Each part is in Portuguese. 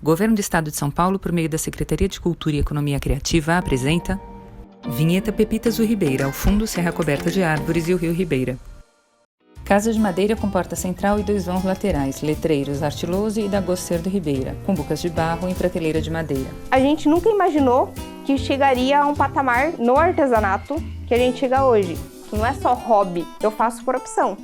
Governo do Estado de São Paulo, por meio da Secretaria de Cultura e Economia Criativa, apresenta Vinheta Pepitas do Ribeira, ao fundo Serra coberta de árvores e o Rio Ribeira. Casa de madeira com porta central e 2 vãos laterais, letreiros Artilose e da Gosser do Ribeira, com bucas de barro em prateleira de madeira. A gente nunca imaginou que chegaria a um patamar no artesanato que a gente chega hoje. Que não é só hobby, eu faço por opção.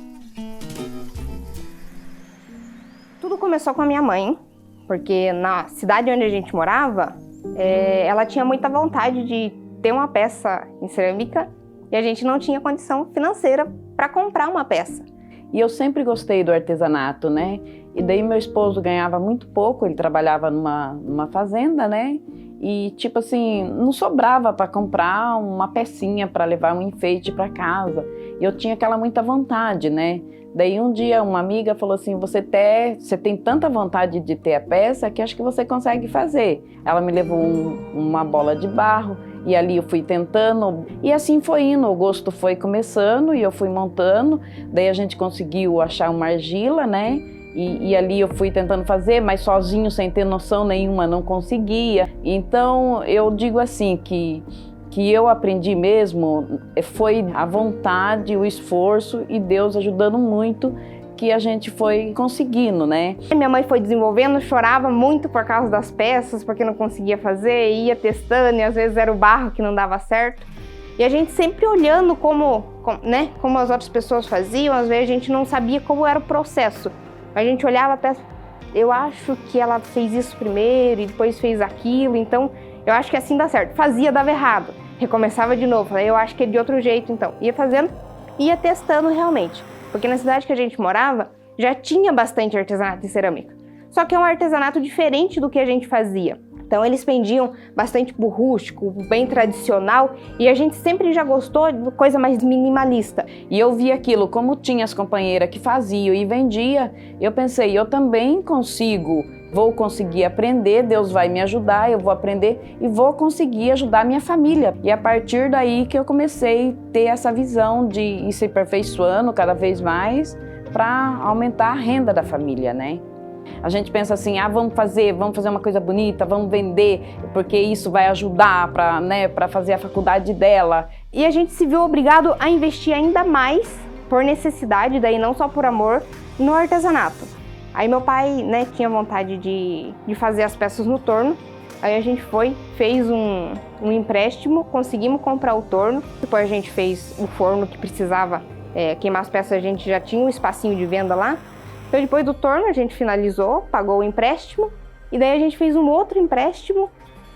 Tudo começou com a minha mãe, porque na cidade onde a gente morava, ela tinha muita vontade de ter uma peça em cerâmica e a gente não tinha condição financeira para comprar uma peça. E eu sempre gostei do artesanato, né? E daí meu esposo ganhava muito pouco, ele trabalhava numa fazenda, né? E tipo assim, não sobrava para comprar uma pecinha para levar um enfeite para casa. E eu tinha aquela muita vontade, né? Daí um dia uma amiga falou assim, você tem tanta vontade de ter a peça que acho que você consegue fazer. Ela me levou uma bola de barro e ali eu fui tentando e assim foi indo, o gosto foi começando e eu fui montando. Daí a gente conseguiu achar uma argila, né? E ali eu fui tentando fazer, mas sozinho, sem ter noção nenhuma, não conseguia. Então eu digo assim que eu aprendi mesmo foi a vontade, o esforço e Deus ajudando muito que a gente foi conseguindo, né? Minha mãe foi desenvolvendo, chorava muito por causa das peças, porque não conseguia fazer, ia testando e às vezes era o barro que não dava certo. E a gente sempre olhando como as outras pessoas faziam, às vezes a gente não sabia como era o processo. A gente olhava a peça, eu acho que ela fez isso primeiro e depois fez aquilo, então eu acho que assim dá certo. Fazia, dava errado, recomeçava de novo, eu acho que é de outro jeito então. Ia fazendo, ia testando realmente, porque na cidade que a gente morava já tinha bastante artesanato em cerâmica. Só que é um artesanato diferente do que a gente fazia. Então eles vendiam bastante pro rústico, bem tradicional, e a gente sempre já gostou de coisa mais minimalista. E eu vi aquilo, como tinha as companheiras que faziam e vendia, eu pensei, eu também vou conseguir aprender, Deus vai me ajudar, eu vou aprender e vou conseguir ajudar a minha família. E a partir daí que eu comecei a ter essa visão de ir se aperfeiçoando cada vez mais para aumentar a renda da família, né? A gente pensa assim, vamos fazer uma coisa bonita, vamos vender, porque isso vai ajudar para fazer a faculdade dela. E a gente se viu obrigado a investir ainda mais, por necessidade, daí não só por amor, no artesanato. Aí meu pai, tinha vontade de fazer as peças no torno, aí a gente fez um empréstimo, conseguimos comprar o torno, depois a gente fez o forno que precisava queimar as peças, a gente já tinha um espacinho de venda lá. Então depois do torno a gente finalizou, pagou o empréstimo e daí a gente fez um outro empréstimo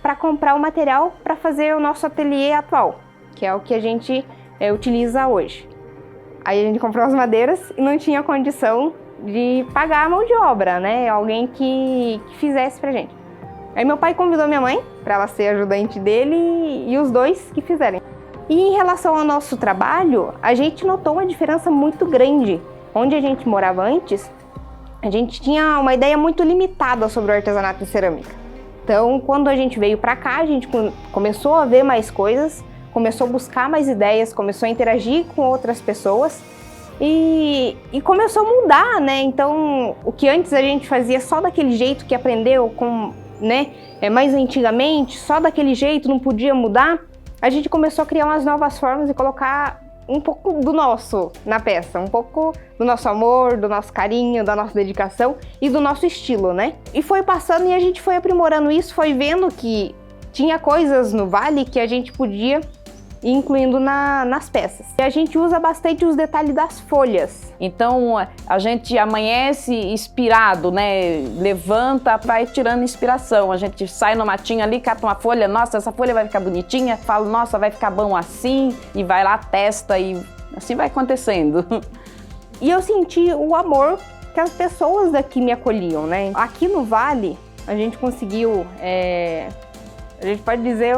para comprar o material para fazer o nosso ateliê atual, que é o que a gente utiliza hoje. Aí a gente comprou as madeiras e não tinha condição de pagar a mão de obra, alguém que fizesse pra gente. Aí meu pai convidou minha mãe para ela ser ajudante dele e os dois que fizerem. E em relação ao nosso trabalho, a gente notou uma diferença muito grande. Onde a gente morava antes, a gente tinha uma ideia muito limitada sobre o artesanato em cerâmica. Então, quando a gente veio para cá, a gente começou a ver mais coisas, começou a buscar mais ideias, começou a interagir com outras pessoas e começou a mudar, Então, o que antes a gente fazia só daquele jeito que aprendeu, mais antigamente, só daquele jeito, não podia mudar, a gente começou a criar umas novas formas e colocar um pouco do nosso na peça, um pouco do nosso amor, do nosso carinho, da nossa dedicação e do nosso estilo, E foi passando e a gente foi aprimorando isso, foi vendo que tinha coisas no Vale que a gente podia ir incluindo nas peças. E a gente usa bastante os detalhes das folhas. Então a gente amanhece inspirado, Levanta para ir tirando inspiração. A gente sai no matinho ali, cata uma folha, nossa, essa folha vai ficar bonitinha, fala, nossa, vai ficar bom assim, e vai lá, testa e assim vai acontecendo. E eu senti o amor que as pessoas daqui me acolhiam, Aqui no Vale, a gente conseguiu, a gente pode dizer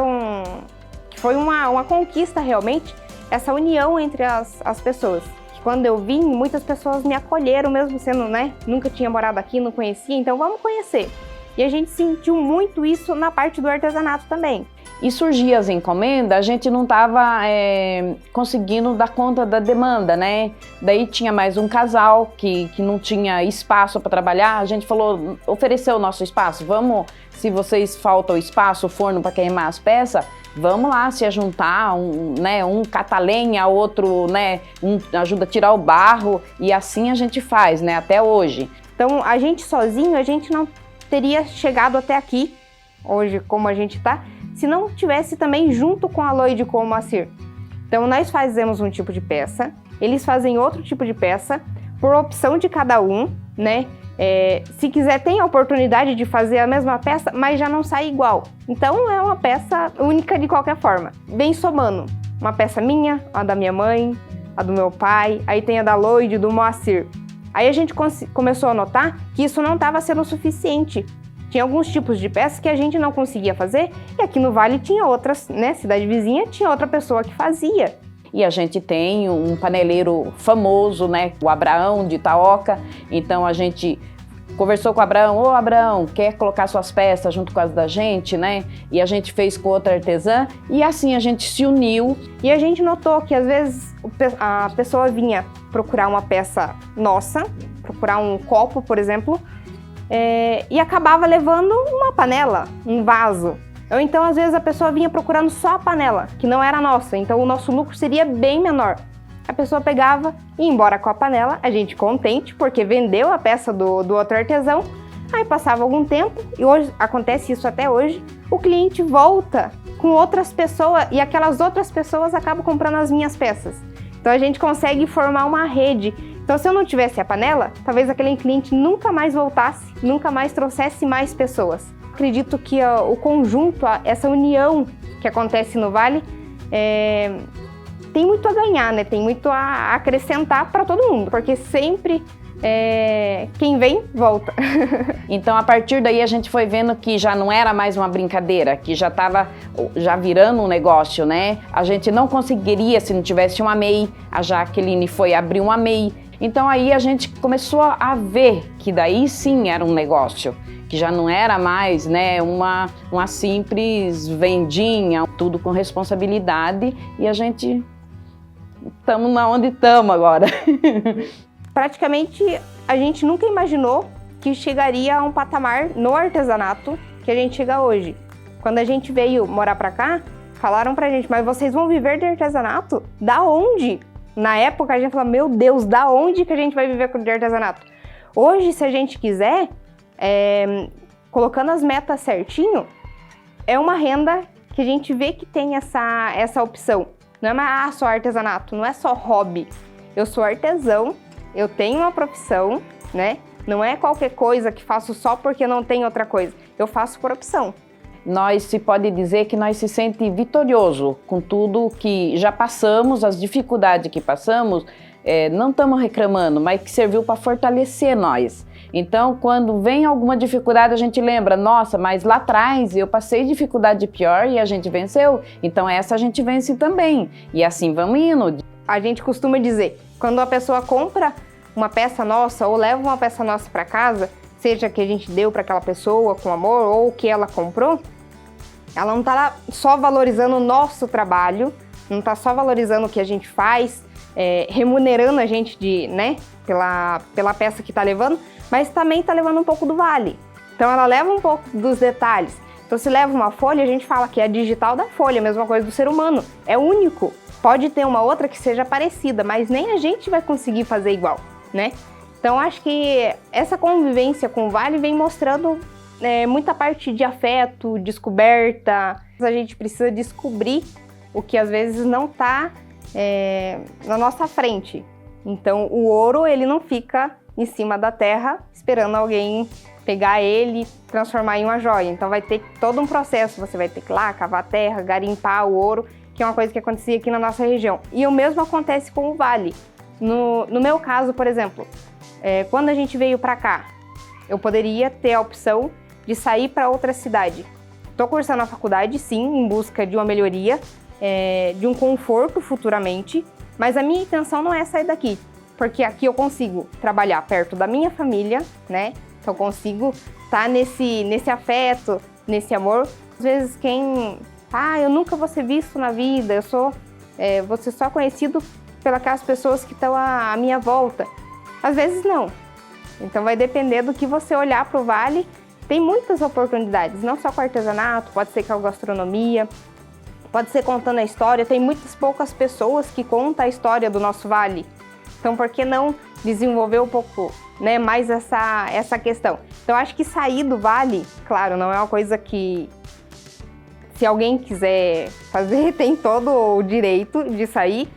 que foi uma conquista realmente, essa união entre as pessoas. Quando eu vim, muitas pessoas me acolheram, mesmo sendo, nunca tinha morado aqui, não conhecia, então vamos conhecer. E a gente sentiu muito isso na parte do artesanato também. e surgia as encomendas, a gente não estava conseguindo dar conta da demanda, né? Daí tinha mais um casal que não tinha espaço para trabalhar, a gente falou, ofereceu o nosso espaço, vamos, se vocês faltam espaço, o forno para queimar as peças, vamos lá se juntar, um cata lenha, outro, né, um ajuda a tirar o barro, e assim a gente faz, né, até hoje. Então, a gente sozinho, a gente não teria chegado até aqui, hoje como a gente está, se não tivesse também junto com a Loide e com o Moacir. Então, nós fazemos um tipo de peça, eles fazem outro tipo de peça, por opção de cada um, né? Se quiser, tem a oportunidade de fazer a mesma peça, mas já não sai igual. Então, é uma peça única de qualquer forma. Vem somando, uma peça minha, a da minha mãe, a do meu pai, aí tem a da Loide, do Moacir. Aí a gente começou a notar que isso não estava sendo suficiente. Tinha alguns tipos de peças que a gente não conseguia fazer, e aqui no Vale tinha outras, né? Cidade vizinha tinha outra pessoa que fazia. E a gente tem um paneleiro famoso, né? O Abraão de Itaoca. Então a gente conversou com o Abraão, ô Abraão, quer colocar suas peças junto com as da gente, né? E a gente fez com outra artesã, e assim a gente se uniu. E a gente notou que às vezes a pessoa vinha procurar uma peça nossa, procurar um copo, por exemplo, e acabava levando uma panela, um vaso. Ou então, às vezes, a pessoa vinha procurando só a panela, que não era nossa, então o nosso lucro seria bem menor. A pessoa pegava e ia embora com a panela, a gente contente, porque vendeu a peça do outro artesão, aí passava algum tempo, e hoje acontece isso até hoje, o cliente volta com outras pessoas, e aquelas outras pessoas acabam comprando as minhas peças. Então a gente consegue formar uma rede. Então, se eu não tivesse a panela, talvez aquele cliente nunca mais voltasse, nunca mais trouxesse mais pessoas. Acredito que o conjunto, essa união que acontece no Vale, tem muito a ganhar, né? Tem muito a acrescentar para todo mundo, porque sempre quem vem, volta. Então, a partir daí, a gente foi vendo que já não era mais uma brincadeira, que já estava virando um negócio, né? A gente não conseguiria se não tivesse uma MEI, a Jaqueline foi abrir uma MEI. Então, aí a gente começou a ver que daí sim era um negócio, que já não era mais, né, uma simples vendinha, tudo com responsabilidade, e a gente estamos onde estamos agora. Praticamente, a gente nunca imaginou que chegaria a um patamar no artesanato que a gente chega hoje. Quando a gente veio morar pra cá, falaram pra gente, mas vocês vão viver de artesanato? Da onde? Na época, a gente falou, meu Deus, da onde que a gente vai viver de artesanato? Hoje, se a gente quiser, colocando as metas certinho, é uma renda que a gente vê que tem essa opção. Não é mais só artesanato, não é só hobby. Eu sou artesão, eu tenho uma profissão, né? Não é qualquer coisa que faço só porque não tem outra coisa. Eu faço por opção. Nós se pode dizer que nós se sente vitorioso com tudo que já passamos, as dificuldades que passamos, não estamos reclamando, mas que serviu para fortalecer nós. Então, quando vem alguma dificuldade, a gente lembra, nossa, mas lá atrás eu passei dificuldade pior e a gente venceu, então essa a gente vence também. E assim vamos indo. A gente costuma dizer, quando a pessoa compra uma peça nossa ou leva uma peça nossa para casa, seja que a gente deu para aquela pessoa com amor ou que ela comprou, ela não está só valorizando o nosso trabalho, não está só valorizando o que a gente faz, remunerando a gente pela peça que está levando, mas também está levando um pouco do vale. Então ela leva um pouco dos detalhes. Então se leva uma folha, a gente fala que é a digital da folha, a mesma coisa do ser humano, é único. Pode ter uma outra que seja parecida, mas nem a gente vai conseguir fazer igual, né? Então acho que essa convivência com o vale vem mostrando muita parte de afeto, descoberta. A gente precisa descobrir o que às vezes não está na nossa frente. Então o ouro ele não fica em cima da terra esperando alguém pegar ele e transformar em uma joia. Então vai ter todo um processo, você vai ter que ir lá cavar a terra, garimpar o ouro, que é uma coisa que acontecia aqui na nossa região. E o mesmo acontece com o vale. No meu caso, por exemplo, quando a gente veio para cá, eu poderia ter a opção de sair para outra cidade. Estou cursando a faculdade, sim, em busca de uma melhoria, de um conforto futuramente, mas a minha intenção não é sair daqui, porque aqui eu consigo trabalhar perto da minha família, né? Então eu consigo estar nesse afeto, nesse amor. Às vezes quem Ah, eu nunca vou ser visto na vida, vou ser só conhecido pelas pessoas que estão à minha volta. Às vezes não. Então vai depender do que você olhar para o Vale. Tem muitas oportunidades, não só com artesanato, pode ser com a gastronomia, pode ser contando a história. Tem muitas poucas pessoas que contam a história do nosso Vale. Então por que não desenvolver um pouco, né, mais essa questão? Então acho que sair do Vale, claro, não é uma coisa que, se alguém quiser fazer, tem todo o direito de sair.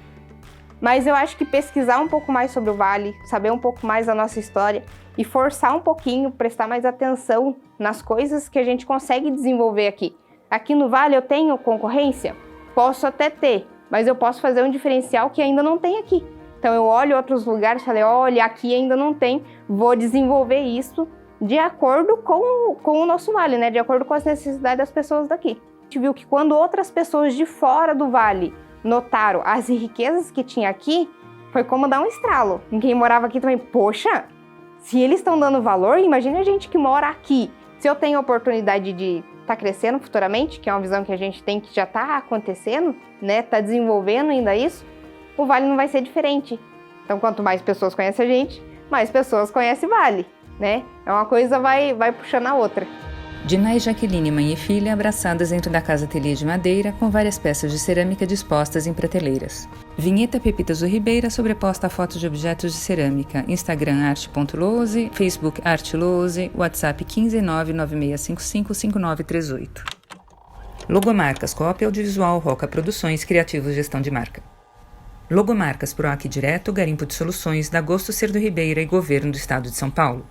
Mas eu acho que pesquisar um pouco mais sobre o Vale, saber um pouco mais da nossa história e forçar um pouquinho, prestar mais atenção nas coisas que a gente consegue desenvolver aqui. Aqui no Vale eu tenho concorrência? Posso até ter, mas eu posso fazer um diferencial que ainda não tem aqui. Então eu olho outros lugares e falei, olha, aqui ainda não tem, vou desenvolver isso de acordo com o nosso Vale, né? De acordo com as necessidades das pessoas daqui. A gente viu que quando outras pessoas de fora do Vale notaram as riquezas que tinha aqui, foi como dar um estralo. Em quem morava aqui também, poxa, se eles estão dando valor, imagina a gente que mora aqui. Se eu tenho a oportunidade de estar crescendo futuramente, que é uma visão que a gente tem que já está acontecendo, né? Está desenvolvendo ainda isso, o Vale não vai ser diferente. Então, quanto mais pessoas conhecem a gente, mais pessoas conhecem o Vale, né? É uma coisa vai puxando a outra. Diná e Jaqueline, mãe e filha, abraçadas dentro da casa ateliê de madeira, com várias peças de cerâmica dispostas em prateleiras. Vinheta Pepitas do Ribeira, sobreposta a fotos de objetos de cerâmica. Instagram arte.loose, Facebook arteloose, WhatsApp 15996555938. Logomarcas, cópia audiovisual, Roca Produções, Criativos Gestão de Marca. Logomarcas, PROAC Direto, Garimpo de Soluções, Dagosto Cerdo Ribeira e Governo do Estado de São Paulo.